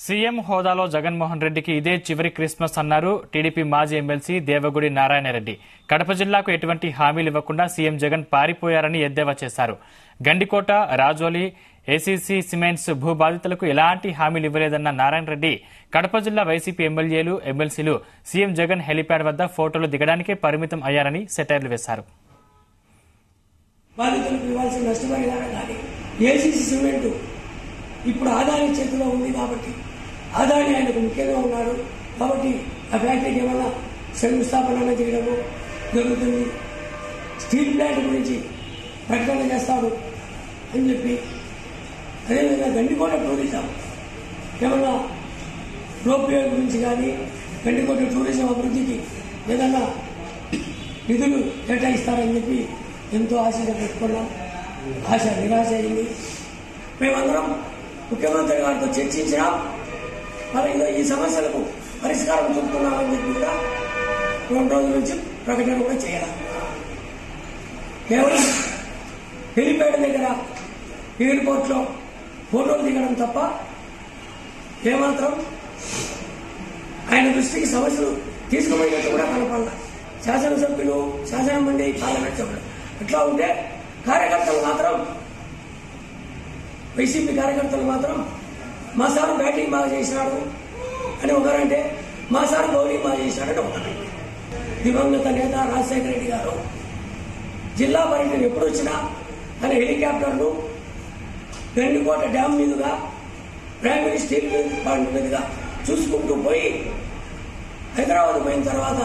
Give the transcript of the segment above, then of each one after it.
CM హోదాలో జగన్మోహన్ రెడ్డికి ఇదే చివరి క్రిస్మస్ అన్నారు టీడీపీ మాజీ ఎమ్మెల్సీ దేవగుడి నారాయణరెడ్డి. కడప జిల్లాకు ఎటువంటి హామీలు ఇవ్వకుండా సీఎం జగన్ పారిపోయారని ఎద్దేవా చేశారు. గండికోట, రాజోలి, ఏసీసీ సిమెంట్స్ భూ బాధితులకు ఎలాంటి హామీలు ఇవ్వలేదన్న నారాయణరెడ్డి కడప జిల్లా వైసీపీ ఎమ్మెల్యేలు, ఎమ్మెల్సీలు సీఎం జగన్ హెలిప్యాడ్ వద్ద ఫోటోలు దిగడానికే పరిమితం అయ్యారని సెటైర్లు వేశారు. ఇప్పుడు ఆదాని చేతిలో ఉంది కాబట్టి ఆదాని ఆయనకు ముఖ్యంగా ఉన్నాడు కాబట్టి ఆ ఫ్యాక్టరీకి ఏమన్నా శంకుస్థాపన చేయడము జరుగుతుంది. స్టీల్ ప్లాంట్ గురించి ప్రకటన చేస్తాడు అని చెప్పి, అదేవిధంగా గండికోట టూరిజం ఏమన్నా రోప్వే గురించి కానీ గండికోట టూరిజం అభివృద్ధికి ఏదన్నా నిధులు కేటాయిస్తారని చెప్పి ఎంతో ఆశగా పెట్టుకున్నాం. ఆశ నిరాశ అయింది. మేమందరం ముఖ్యమంత్రి గారితో చర్చించినాం. అలాగే ఈ సమస్యలకు పరిష్కారం చూపుతున్నామని చెప్పి కూడా 2 రోజుల నుంచి ప్రకటన కూడా చేయాలి. కేవలం హెలిప్యాడ్ దగ్గర ఎయిర్పోర్ట్ లో ఫోటోలు దిగడం తప్ప ఏమాత్రం ఆయన దృష్టికి సమస్యలు తీసుకుపోయినట్టు కూడా కనపడాల. శాసనసభ్యులు, శాసన మండలి, పార్లమెంట్ సభ్యులు ఎట్లా ఉంటే కార్యకర్తలు మాత్రం, వైసీపీ కార్యకర్తలు మాత్రం మా సార్ బ్యాటింగ్ బాగా చేసినాడు అని ఒకరంటే, మా సార్ బౌలింగ్ బాగా చేసినాడని ఒకరంటే. దివంగత నేత రాజశేఖర రెడ్డి గారు జిల్లా పర్యటన ఎప్పుడు వచ్చినా తన హెలికాప్టర్ను గండికోట డ్యామ్ మీదుగా, ప్రైమరీ స్టీల్ ప్లాంట్ మీదుగా చూసుకుంటూ పోయి హైదరాబాద్ పోయిన తర్వాత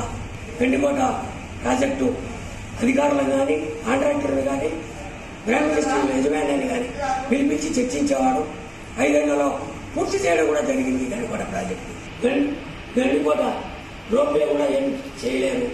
గండికోట ప్రాజెక్టు అధికారులను కానీ, కాంట్రాక్టర్లు కానీ, ప్రైమరీ స్టీల్ యజమాని కానీ పిలిపించి చర్చించేవాడు. 5 ఏళ్లలో పూర్తి చేయడం కూడా జరిగింది గండికోట ప్రాజెక్టు. గండికోట రోడ్లే కూడా ఏం చేయలేరు.